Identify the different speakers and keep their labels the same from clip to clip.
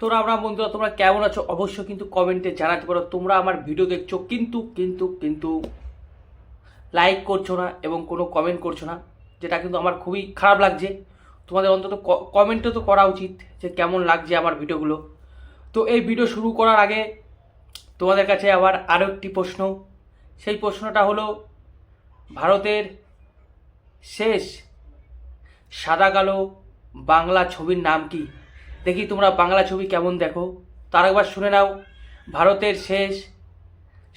Speaker 1: আমরা বন্ধুরা তোমরা কেমন আছো অবশ্যই কিন্তু কমেন্টে জানাতে পারো। তোমরা আমার ভিডিও দেখছো কিন্তু কিন্তু কিন্তু লাইক করছো না এবং কোনো কমেন্ট করছো না, যেটা কিন্তু আমার খুবই খারাপ লাগছে। তোমাদের অন্তত কমেন্টও তো করা উচিত যে কেমন লাগছে আমার ভিডিওগুলো। তো এই ভিডিও শুরু করার আগে তোমাদের কাছে আবার আরও একটি প্রশ্ন। সেই প্রশ্নটা হলো, ভারতের শেষ সাদা কালো বাংলা ছবির নাম কি? দেখি তোমরা বাংলা ছবি কেমন দেখো, তার একবার শুনে নাও। ভারতের শেষ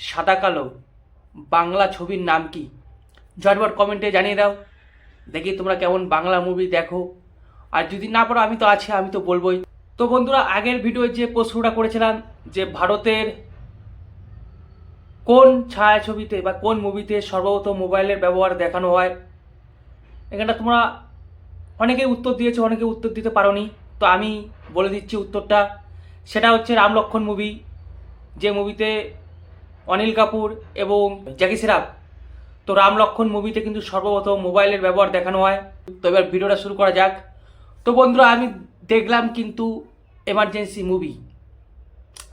Speaker 1: সাদা কালো বাংলা ছবির নাম কি? ঝটপট কমেন্টে জানিয়ে দাও। দেখি তোমরা কেমন বাংলা মুভি দেখো। আর যদি না পারো আমি তো আছি, আমি তো বলবোই। তো বন্ধুরা, আগের ভিডিওয় যে প্রশ্নটা করেছিলাম যে ভারতের কোন ছায়াছবিতে বা কোন মুভিতে সর্বপ্রথম মোবাইলের ব্যবহার দেখানো হয়, এখানটা তোমরা অনেকেই উত্তর দিয়েছো, অনেকে উত্তর দিতে পারোনি। তো আমি বলে দিচ্ছি উত্তরটা। সেটা হচ্ছে রাম লক্ষ্মণ মুভি, যে মুভিতে অনিল কাপুর এবং জ্যাকি শ্রফ। তো রাম লক্ষ্মণ মুভিতে কিন্তু সর্বপ্রথম মোবাইলের ব্যবহার দেখানো হয়। তো এবার ভিডিওটা শুরু করা যাক। তো বন্ধুরা, আমি দেখলাম কিন্তু এমার্জেন্সি মুভি,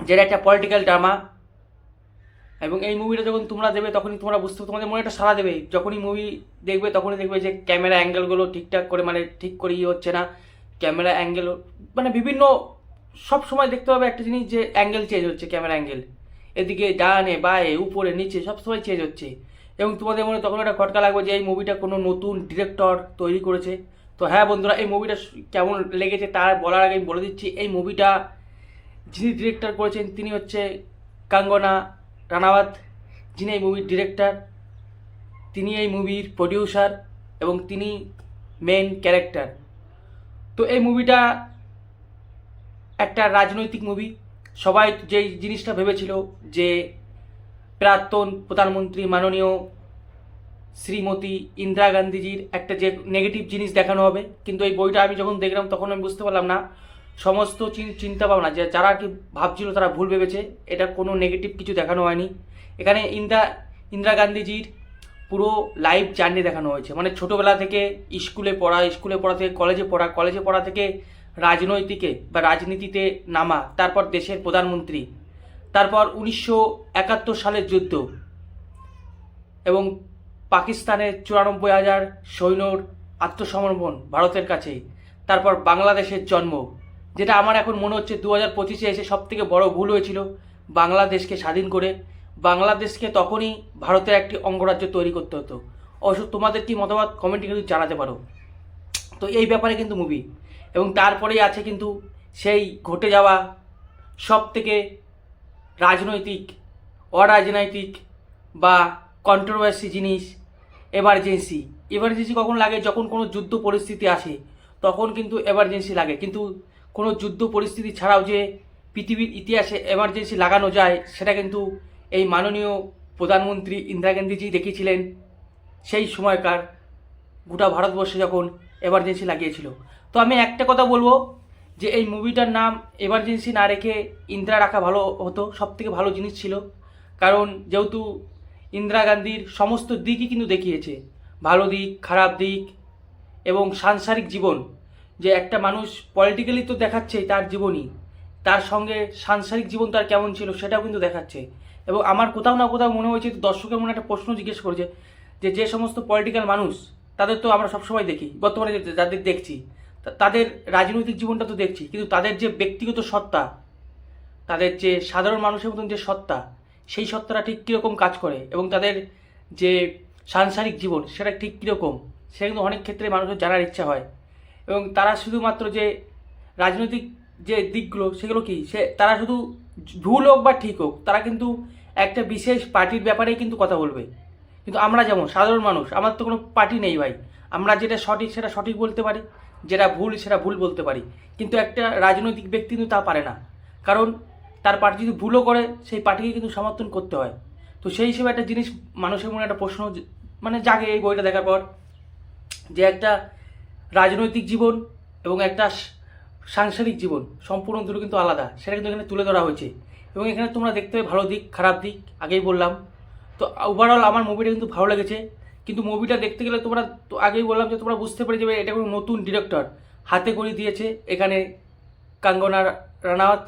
Speaker 1: যেটা একটা পলিটিক্যাল ড্রামা। এবং এই মুভিটা যখন তোমরা দেবে তখনই তোমরা বুঝতে, তোমাদের মনে একটা সাড়া দেবে। যখনই মুভি দেখবে তখনই দেখবে যে ক্যামেরা অ্যাঙ্গেলগুলো ঠিকঠাক করে, মানে ঠিক করে হচ্ছে না। ক্যামেরা অ্যাঙ্গেল মানে বিভিন্ন, সব সময় দেখতে পাবে একটা জিনিস, যে অ্যাঙ্গেল চেঞ্জ হচ্ছে, ক্যামেরা অ্যাঙ্গেল এদিকে ডানে বায়ে উপরে নিচে সব সময় চেঞ্জ হচ্ছে। এবং তোমাদের মনে তখন একটা খটকা লাগবে যে এই মুভিটা কোনো নতুন ডিরেক্টর তৈরি করেছে। তো হ্যাঁ বন্ধুরা, এই মুভিটা কেমন লেগেছে তার বলার আগে আমি বলে দিচ্ছি, এই মুভিটা যিনি ডিরেক্টর করেছেন তিনি হচ্ছে কাঙ্গনা রানাওয়াত, যিনি এই মুভির ডিরেক্টর, তিনি এই মুভির প্রডিউসার এবং তিনি মেন ক্যারেক্টার। তো এই মুভিটা একটা রাজনৈতিক মুভি। সবাই যেই জিনিসটা ভেবেছিল যে প্রাক্তন প্রধানমন্ত্রী মাননীয় শ্রীমতী ইন্দিরা গান্ধীজির একটা যে নেগেটিভ জিনিস দেখানো হবে, কিন্তু এই বইটা আমি যখন দেখলাম তখন আমি বুঝতে পারলাম না, সমস্ত চিন্তা ভাবনা যে যারা কি ভাবছিল তারা ভুল ভেবেছে। এটা কোনো নেগেটিভ কিছু দেখানো হয়নি। এখানে ইন্দিরা গান্ধীজির পুরো লাইফ জার্নি দেখানো হয়েছে। মানে ছোটোবেলা থেকে স্কুলে পড়া থেকে কলেজে পড়া থেকে রাজনীতিতে নামা, তারপর দেশের প্রধানমন্ত্রী, তারপর 1971 সালের যুদ্ধ এবং পাকিস্তানের 94,000 সৈন্যর আত্মসমর্পণ ভারতের কাছে, তারপর বাংলাদেশের জন্ম, যেটা আমার এখন মনে হচ্ছে 2025-এ এসে সবথেকে বড় ভুল হয়েছিল বাংলাদেশকে স্বাধীন করে। বাংলাদেশকে তখনই ভারতের একটি অঙ্গরাজ্য তৈরি করতে হতো। অবশ্য তোমাদের কি মতামত কমেন্টে কিন্তু জানাতে পারো। তো এই ব্যাপারে কিন্তু মুভি, এবং তারপরেই আছে কিন্তু সেই ঘটে যাওয়া সব থেকে রাজনৈতিক, অরাজনৈতিক বা কন্ট্রোভার্সি জিনিস, এমার্জেন্সি। এমার্জেন্সি কখন লাগে? যখন কোনো যুদ্ধ পরিস্থিতি আসে তখন কিন্তু এমার্জেন্সি লাগে। কিন্তু কোনো যুদ্ধ পরিস্থিতি ছাড়াও যে পৃথিবীর ইতিহাসে এমার্জেন্সি লাগানো যায়, সেটা কিন্তু এই মাননীয় প্রধানমন্ত্রী ইন্দিরা গান্ধীজি দেখিয়েছিলেন সেই সময়কার গোটা ভারতবর্ষে যখন এমার্জেন্সি লাগিয়েছিল। তো আমি একটা কথা বলবো যে এই মুভিটার নাম এমার্জেন্সি না রেখে ইন্দিরা রাখা ভালো হতো, সবথেকে ভালো জিনিস ছিল। কারণ যেহেতু ইন্দিরা গান্ধীর সমস্ত দিকই কিন্তু দেখিয়েছে, ভালো দিক, খারাপ দিক এবং সাংসারিক জীবন। যে একটা মানুষ পলিটিক্যালি তো দেখাচ্ছেই তার জীবনই, তার সঙ্গে সাংসারিক জীবন তার কেমন ছিল সেটাও কিন্তু দেখাচ্ছে। এবং আমার কোথাও না কোথাও মনে হয়েছে, দর্শকের মনে একটা প্রশ্ন জিজ্ঞেস করেছে যে যে সমস্ত পলিটিক্যাল মানুষ, তাদের তো আমরা সবসময় দেখি, বর্তমানে যাদের দেখছি তাদের রাজনৈতিক জীবনটা তো দেখছি, কিন্তু তাদের যে ব্যক্তিগত সত্তা, তাদের যে সাধারণ মানুষের মতন যে সত্তা, সেই সত্তাটা ঠিক কীরকম কাজ করে এবং তাদের যে সাংসারিক জীবন সেটা ঠিক কীরকম, সেটা কিন্তু অনেক ক্ষেত্রে মানুষের জানার ইচ্ছা হয়। এবং তারা শুধুমাত্র যে রাজনৈতিক যে দিকগুলো সেগুলো কি, তারা শুধু ভুল হোক বা ঠিক হোক, তারা কিন্তু একটা বিশেষ পার্টির ব্যাপারেই কিন্তু কথা বলবে। কিন্তু আমরা যেমন সাধারণ মানুষ, আমার তো কোনো পার্টি নেই ভাই, আমরা যেটা সঠিক সেটা সঠিক বলতে পারি, যেটা ভুল সেটা ভুল বলতে পারি। কিন্তু একটা রাজনৈতিক ব্যক্তি কিন্তু তা পারে না, কারণ তার পার্টি যদি ভুলও করে সেই পার্টিকে কিন্তু সমর্থন করতে হয়। তো সেই হিসেবে একটা জিনিস মানুষের মনে একটা প্রশ্ন মানে জাগে এই বইটা দেখার পর, যে একটা রাজনৈতিক জীবন এবং একটা সাংসারিক জীবন সম্পূর্ণ দুটো কিন্তু আলাদা, সেটা কিন্তু এখানে তুলে ধরা হয়েছে। এবং এখানে তোমরা দেখতে হবে ভালো দিক খারাপ দিক, আগেই বললাম। তো ওভারঅল আমার মুভিটা কিন্তু ভালো লেগেছে। কিন্তু মুভিটা দেখতে গেলে তোমরা তো আগেই বললাম যে তোমরা বুঝতে পেরে যাবে এটা কোনো নতুন ডিরেক্টর হাতে করে দিয়েছে এখানে কাঙ্গনা রানাওয়াত,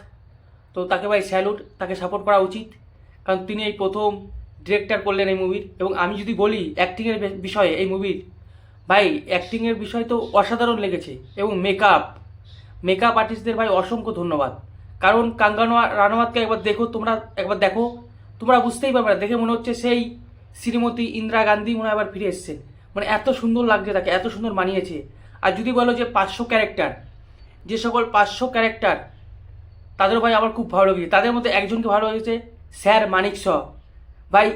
Speaker 1: তো তাকে ভাই স্যালুট, তাকে সাপোর্ট করা উচিত, কারণ তিনি এই প্রথম ডিরেক্টর করলেন এই মুভির। এবং আমি যদি বলি অ্যাক্টিংয়ের বিষয়ে এই মুভির, ভাই অ্যাক্টিংয়ের বিষয় তো অসাধারণ লেগেছে। এবং মেকআপ আর্টিস্টদের ভাই অসংখ্য ধন্যবাদ, কারণ কাঙ্গানা রানাওয়াতকে একবার দেখো, একবার দেখো, তোমরা বুঝতেই পারবে না, দেখে মনে হচ্ছে সেই শ্রীমতী ইন্দিরা গান্ধী মনে হয় আবার ফিরে এসছে। মানে এত সুন্দর লাগছে তাকে, এত সুন্দর মানিয়েছে। আর যদি বলো যে 500 ক্যারেক্টার, যে সকল 500 ক্যারেক্টার, তাদের ভাই আমার খুব ভালো লেগেছে। তাদের মধ্যে একজনকে ভালো লেগেছে, স্যার মানিক শ। ভাই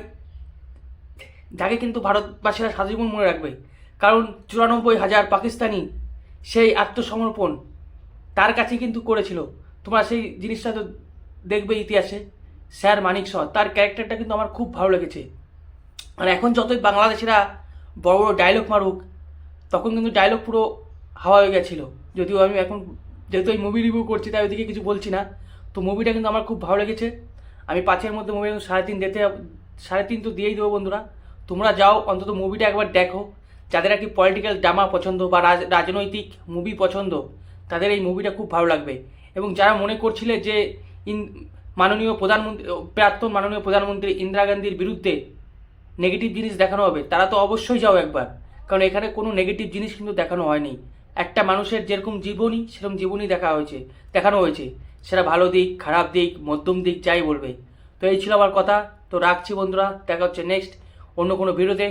Speaker 1: যাকে কিন্তু ভারতবাসীরা সারাজীবন মনে রাখবে, কারণ 94,000 পাকিস্তানি সেই আত্মসমর্পণ তার কাছে কিন্তু করেছিল। তোমরা সেই জিনিসটা তো দেখবে ইতিহাসে। স্যার মানিক শ, তার ক্যারেক্টারটা কিন্তু আমার খুব ভালো লেগেছে। আর এখন যতই বাংলাদেশিরা বড় বড় ডায়লগ মারুক, তখন কিন্তু ডায়লগ পুরো হাওয়া হয়ে গেছিলো। যদিও আমি এখন যেহেতু এই মুভি রিভিউ করছি তাই ওইদিকে কিছু বলছি না। তো মুভিটা কিন্তু আমার খুব ভালো লেগেছে। আমি 5-এর মধ্যে মুভি 3.5 3.5 তো দিয়েই দেবো বন্ধুরা। তোমরা যাও অন্তত মুভিটা একবার দেখো। যাদের আর কি পলিটিক্যাল ড্রামা পছন্দ বা রাজনৈতিক মুভি পছন্দ, তাদের এই মুভিটা খুব ভালো লাগবে। এবং যারা মনে করছিলে যে প্রাক্তন মাননীয় প্রধানমন্ত্রী ইন্দিরা গান্ধীর বিরুদ্ধে নেগেটিভ জিনিস দেখানো হবে, তারা তো অবশ্যই যাও একবার, কারণ এখানে কোনো নেগেটিভ জিনিস কিন্তু দেখানো হয়নি। একটা মানুষের যেরকম জীবনী, সেরকম জীবনী দেখানো হয়েছে। সেটা ভালো দিক, খারাপ দিক, মধ্যম দিক, যাই বলবে। তো এই ছিল আমার কথা। তো রাখছি বন্ধুরা, দেখা হচ্ছে নেক্সট অন্য কোনো ভিডিওতে।